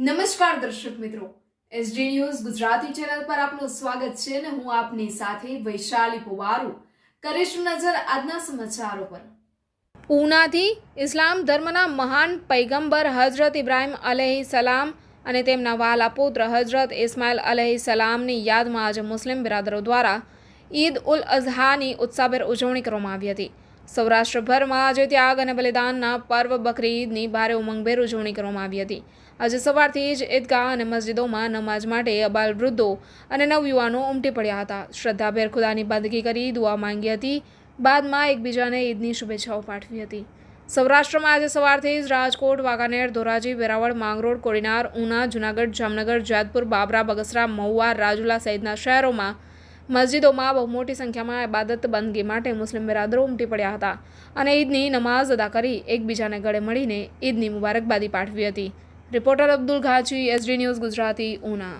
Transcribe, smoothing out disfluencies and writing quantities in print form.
નમસ્કાર દર્શક મિત્રો, એસડી ન્યૂઝ ગુજરાતી ચેનલ પર આપનું સ્વાગત છે અને હું આપની સાથે વૈશાલી પુવારુ કરીશું નજર આજના સમાચારો પર। પૂનાથી ઇસ્લામ ધર્મના મહાન પૈગંબર હજરત ઇબ્રાહિમ અલૈહિ સલામ અને તેમના વહાલા પુત્ર હજરત ઇસ્માઇલ અલૈહિ સલામની યાદમાં આજે મુસ્લિમ બિરાદરો દ્વારા ઈદ ઉલ અઝહાની ઉત્સાહભેર ઉજવણી કરવામાં આવી હતી। સૌરાષ્ટ્રભરમાં આજે ત્યાગ અને બલિદાનના પર્વ બકરી ઈદની ભારે ઉમંગભેર ઉજવણી કરવામાં આવી હતી। આજે સવારથી જ ઈદગાહ અને મસ્જિદોમાં નમાઝ માટે અબાલ વૃદ્ધો અને નવયુવાનો ઉમટી પડ્યા હતા। શ્રદ્ધાભેર ખુદાની બંદગી કરી દુઆ માંગી હતી, બાદમાં એકબીજાને ઈદની શુભેચ્છાઓ પાઠવી હતી। સૌરાષ્ટ્રમાં આજે સવારથી જ રાજકોટ, વાંકાનેર, ધોરાજી, વેરાવળ, માંગરોળ, કોડીનાર, ઉના, જૂનાગઢ, જામનગર, જેતપુર, બાબરા, બગસરા, મહુવા, રાજુલા સહિતના શહેરોમાં મસ્જિદોમાં બહુ મોટી સંખ્યામાં ઇબાદત બંદગી માટે મુસ્લિમ બિરાદરો ઉમટી પડ્યા હતા અને ઈદની નમાઝ અદા કરી એકબીજાને ગળે મળીને ઈદની મુબારકબાદી પાઠવી હતી। Reporter Abdul Ghachi, SD news Gujarati, Una.